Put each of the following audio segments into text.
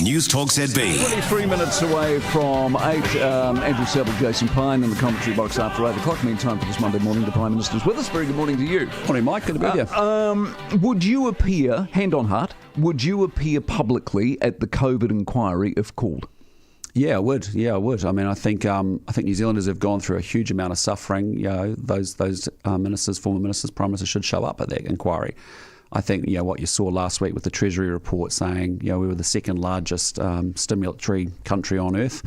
Newstalk ZB. 23 minutes away from 8. Andrew Settle, Jason Pine in the commentary box after 8 o'clock. Meantime, for this Monday morning, the Prime Minister's with us. Very good morning to you. Morning, Mike. Good to be here. Would you appear, hand on heart, would you appear publicly at the COVID inquiry if called? Yeah, I would. I mean, I think New Zealanders have gone through a huge amount of suffering. You know, those ministers, former ministers, prime ministers should show up at that inquiry. I think, what you saw last week with the Treasury report saying, we were the second largest stimulatory country on earth.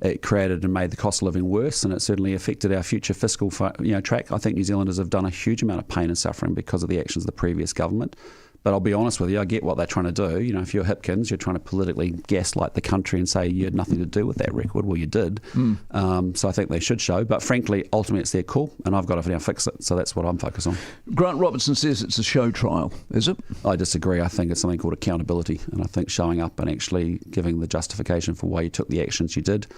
It created and made the cost of living worse, and it certainly affected our future fiscal track. I think New Zealanders have done a huge amount of pain and suffering because of the actions of the previous government. But I'll be honest with you, I get what they're trying to do. If you're Hipkins, you're trying to politically gaslight the country and say you had nothing to do with that record. Well, you did. So I think they should show. But frankly, ultimately, it's their call, and I've got to now fix it. So that's what I'm focused on. Grant Robertson says it's a show trial. Is it? I disagree. I think it's something called accountability. And I think showing up and actually giving the justification for why you took the actions you did,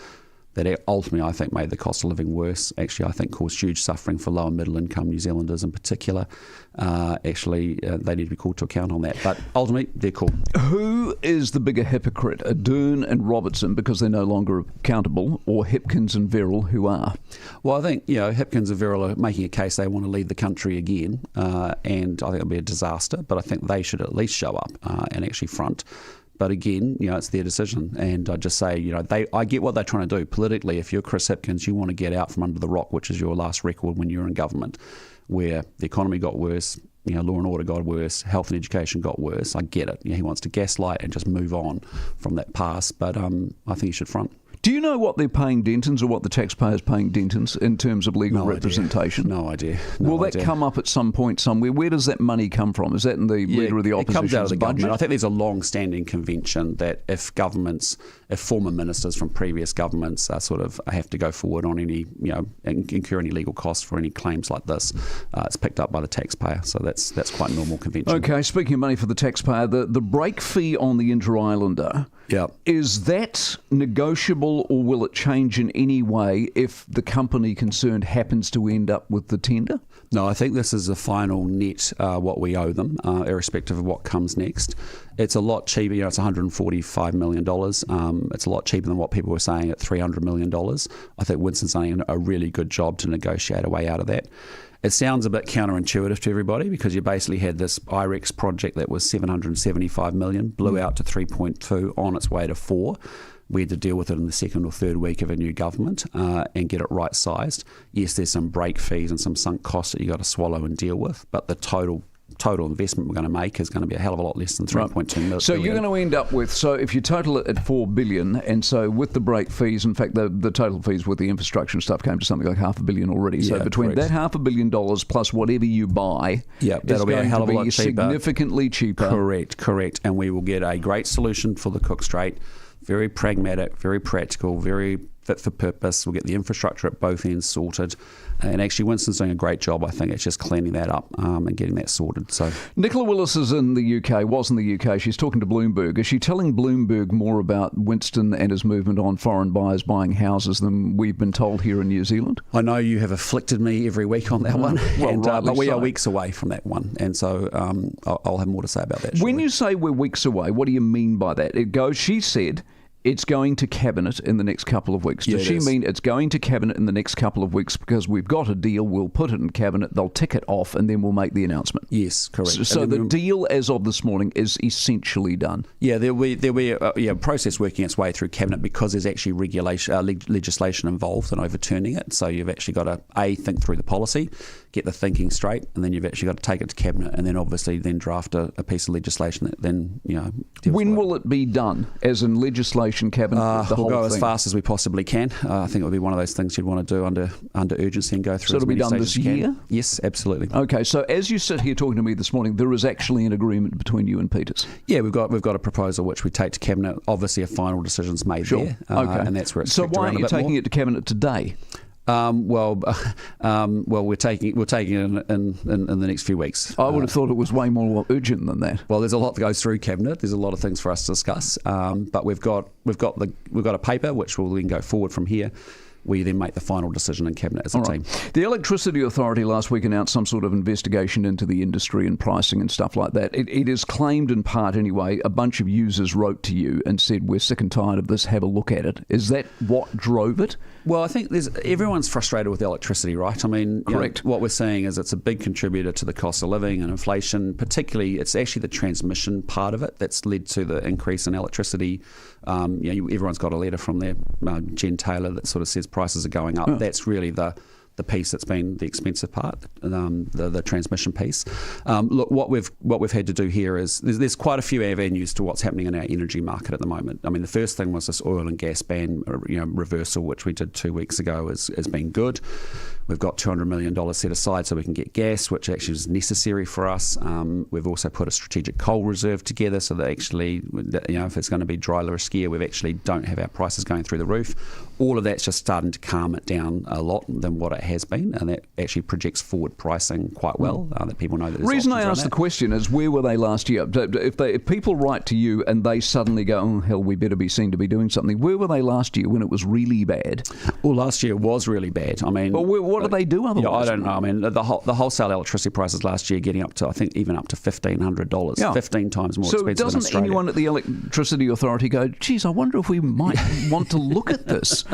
that ultimately, I think, made the cost of living worse. Actually, I think caused huge suffering for low and middle income New Zealanders in particular. They need to be called to account on that. But ultimately, they're cool. Who is the bigger hypocrite, Ardern and Robertson, because they're no longer accountable, or Hipkins and Verrill, who are? Well, I think, Hipkins and Verrill are making a case they want to lead the country again, and I think it'll be a disaster. But I think they should at least show up and actually front. But again, it's their decision. And I just say, I get what they're trying to do. Politically, if you're Chris Hipkins, you want to get out from under the rock, which is your last record when you were in government, where the economy got worse, law and order got worse, health and education got worse. I get it. He wants to gaslight and just move on from that past. But I think he should front. Do you know what they're paying Dentons or what the taxpayers paying Dentons in terms of legal representation? No idea. Will that come up at some point somewhere? Where does that money come from? Is that in the Leader of the Opposition's it comes out of the budget? Government. I think there's a long-standing convention that if former ministers from previous governments have to go forward on any, incur any legal costs for any claims like this, it's picked up by the taxpayer. So that's quite a normal convention. Okay, speaking of money for the taxpayer, the break fee on the Inter-Islander, is that negotiable, or will it change in any way if the company concerned happens to end up with the tender? No, I think this is the final net, what we owe them, irrespective of what comes next. It's a lot cheaper. It's $145 million. It's a lot cheaper than what people were saying at $300 million. I think Winston's done a really good job to negotiate a way out of that. It sounds a bit counterintuitive to everybody because you basically had this IREX project that was $775 million, blew out to 3.2, on its way to 4. We had to deal with it in the second or third week of a new government and get it right-sized. Yes, there's some break fees and some sunk costs that you've got to swallow and deal with, but the total investment we're going to make is going to be a hell of a lot less than 3.2 million. So you're going to end up with, so if you total it at $4 billion, and so with the break fees, in fact, the total fees with the infrastructure and stuff came to something like $500 million already. So between that $500 million plus whatever you buy, that'll be a hell of a lot cheaper. Significantly cheaper. Correct. And we will get a great solution for the Cook Strait. Very pragmatic, very practical, very fit for purpose. We'll get the infrastructure at both ends sorted. And actually, Winston's doing a great job, I think. It's just cleaning that up and getting that sorted. So Nicola Willis is in the UK, was in the UK. She's talking to Bloomberg. Is she telling Bloomberg more about Winston and his movement on foreign buyers buying houses than we've been told here in New Zealand? I know you have afflicted me every week on that one. But we so. are weeks away from that one. And so I'll have more to say about that shortly. When you say we're weeks away, what do you mean by that? She said it's going to Cabinet in the next couple of weeks. Does she mean it's going to Cabinet in the next couple of weeks because we've got a deal, we'll put it in Cabinet, they'll tick it off, and then we'll make the announcement? Yes, correct. So the deal as of this morning is essentially done? Yeah, there'll be a process working its way through Cabinet because there's actually legislation involved in overturning it. So you've actually got to, think through the policy, get the thinking straight, and then you've actually got to take it to Cabinet and then obviously then draft a piece of legislation that then, When will it be done, as in legislation? Cabinet, we'll go as fast as we possibly can. I think it would be one of those things you'd want to do under urgency and go through. So it'll be done this year? Yes, absolutely. Okay, so as you sit here talking to me this morning, there is actually an agreement between you and Peters? Yeah, we've got a proposal which we take to Cabinet. Obviously, a final decision's made there. Okay, and that's where it's. So why aren't you taking it to Cabinet today? We're taking it in the next few weeks. I would have thought it was way more urgent than that. Well, there's a lot that goes through Cabinet. There's a lot of things for us to discuss. But we've got a paper which will then go forward from here. we then make the final decision in Cabinet as a team. The Electricity Authority last week announced some sort of investigation into the industry and pricing and stuff like that. It is claimed in part anyway, a bunch of users wrote to you and said, we're sick and tired of this, have a look at it. Is that what drove it? Well, I think everyone's frustrated with electricity, right? I mean, correct. What we're seeing is it's a big contributor to the cost of living and inflation. Particularly, it's actually the transmission part of it that's led to the increase in electricity. Everyone's got a letter from their Jen Taylor that sort of says prices are going up. That's really the piece that's been the expensive part, the transmission piece. Look, what we've had to do here is there's quite a few avenues to what's happening in our energy market at the moment. I mean, the first thing was this oil and gas ban reversal, which we did 2 weeks ago, has been good. We've got $200 million set aside so we can get gas, which actually is necessary for us. We've also put a strategic coal reserve together so that actually, if it's going to be dry skier, we actually don't have our prices going through the roof. All of that's just starting to calm it down a lot than what it has been, and that actually projects forward pricing quite well, that people know that there's reason I options ask the question is, where were they last year? If people write to you and they suddenly go, oh, hell, we better be seen to be doing something, where were they last year when it was really bad? Well, last year was really bad. I mean... Well, what do they do otherwise? I don't know. I mean, the wholesale electricity prices last year getting up to, I think, even up to $1,500, 15 times more expensive than Australia. So doesn't anyone at the Electricity Authority go, geez, I wonder if we might want to look at this?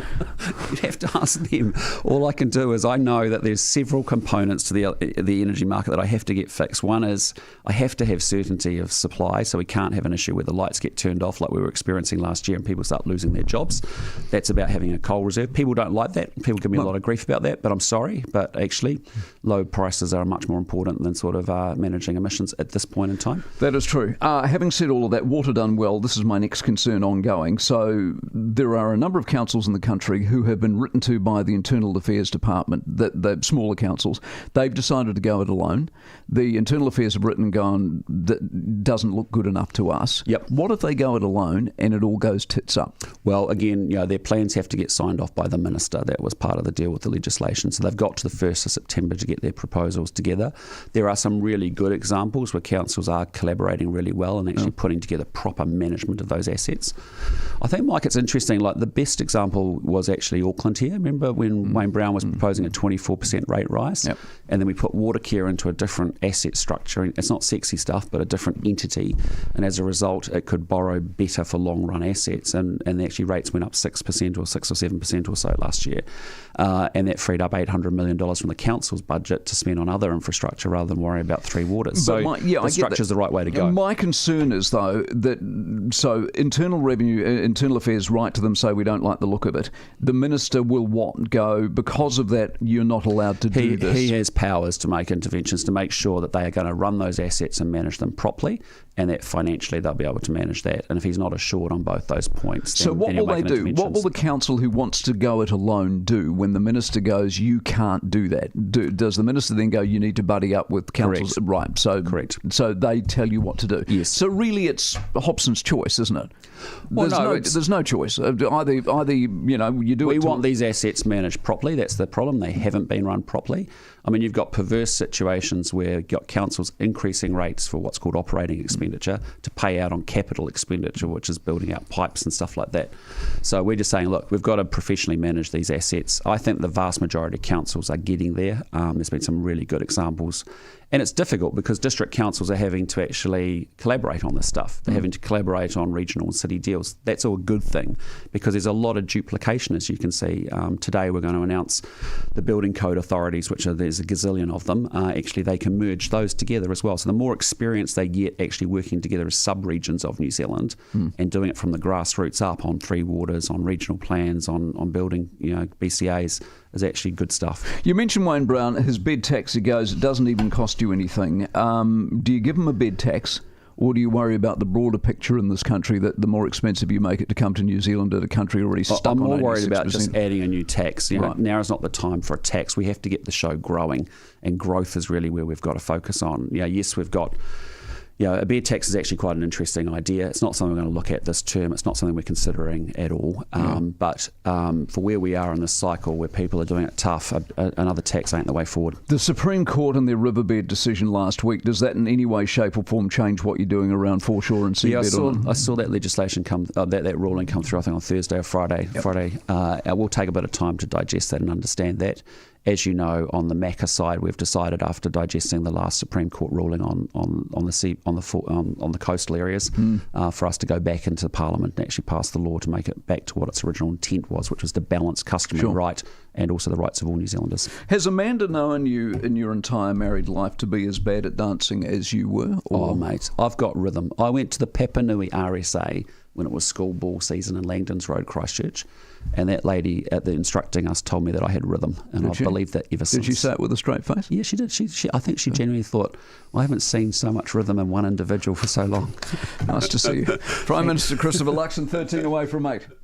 You'd have to ask them. All I can do is I know that there's several components to the energy market that I have to get fixed. One is I have to have certainty of supply, so we can't have an issue where the lights get turned off like we were experiencing last year and people start losing their jobs. That's about having a coal reserve. People don't like that. People give me a lot of grief about that, but I'm sorry. But actually, low prices are much more important than sort of managing emissions at this point in time. That is true. Having said all of that, water done well, this is my next concern ongoing. So there are a number of councils in the country who have been written to by the Internal Affairs Department, the smaller councils. They've decided to go it alone. The Internal Affairs have written and gone, that doesn't look good enough to us. Yep. What if they go it alone and it all goes tits up? Well, again, their plans have to get signed off by the Minister. That was part of the deal with the legislation. So they've got to the 1st of September to get their proposals together. There are some really good examples where councils are collaborating really well and actually putting together proper management of those assets. I think, Mike, it's interesting, like the best example was actually Auckland here. Remember when Wayne Brown was proposing a 24% rate rise? Yep. And then we put Watercare into a different asset structure. It's not sexy stuff, but a different entity. And as a result, it could borrow better for long-run assets. And actually rates went up 6% or 6 or 7% or so last year. And that freed up $800 million from the council's budget to spend on other infrastructure rather than worry about Three Waters. So the structure is the right way to go. My concern is, though, that Internal Affairs write to them, say we don't like the look of it. The Minister will go, because of that, you're not allowed to do this. He has powers to make interventions to make sure that they are going to run those assets and manage them properly, and that financially they'll be able to manage that. And if he's not assured on both those points, so what will they do? What will the council who wants to go it alone do when the Minister goes, you can't do that? Does the Minister then go, you need to buddy up with councils? Correct. Right. So correct. So they tell you what to do. Yes. So really, it's Hobson's choice, isn't it? Well, there's no choice. Either you do. We want these assets managed properly. That's the problem. They haven't been run properly. I mean, you've got perverse situations where you've got councils increasing rates for what's called operating expenditure to pay out on capital expenditure, which is building out pipes and stuff like that. So we're just saying, look, we've got to professionally manage these assets. I think the vast majority of councils are getting there. There's been some really good examples. And it's difficult because district councils are having to actually collaborate on this stuff. They're having to collaborate on regional and city deals. That's all a good thing because there's a lot of duplication, as you can see. Today we're going to announce the building code authorities, there's a gazillion of them. Actually, they can merge those together as well. So the more experience they get actually working together as sub-regions of New Zealand and doing it from the grassroots up on Three Waters, on regional plans, on building BCAs, is actually good stuff. You mentioned Wayne Brown, his bed tax, he goes, it doesn't even cost you anything. Do you give him a bed tax, or do you worry about the broader picture in this country that the more expensive you make it to come to New Zealand at a country already stuck on 86%? I'm more worried about just adding a new tax. Now is not the time for a tax. We have to get the show growing, and growth is really where we've got to focus on. Yes, we've got A bed tax is actually quite an interesting idea. It's not something we're going to look at this term. It's not something we're considering at all. But for where we are in this cycle, where people are doing it tough, another tax ain't the way forward. The Supreme Court and their riverbed decision last week, does that in any way, shape or form change what you're doing around foreshore and seabed? I saw that legislation that ruling come through, I think on Thursday or Friday. We'll take a bit of time to digest that and understand that. As you know, on the Macca side, we've decided after digesting the last Supreme Court ruling on the coastal areas, for us to go back into Parliament and actually pass the law to make it back to what its original intent was, which was to balance customary right and also the rights of all New Zealanders. Has Amanda known you in your entire married life to be as bad at dancing as you were? Oh, mate, I've got rhythm. I went to the Papanui RSA when it was school ball season in Langdons Road, Christchurch, and that lady at the instructing us told me that I had rhythm, and I've believed that ever since. Did she say it with a straight face? Yeah, she did. I think she genuinely thought, I haven't seen so much rhythm in one individual for so long. Nice to see you. Prime Minister Christopher Luxon, 13 away from 8.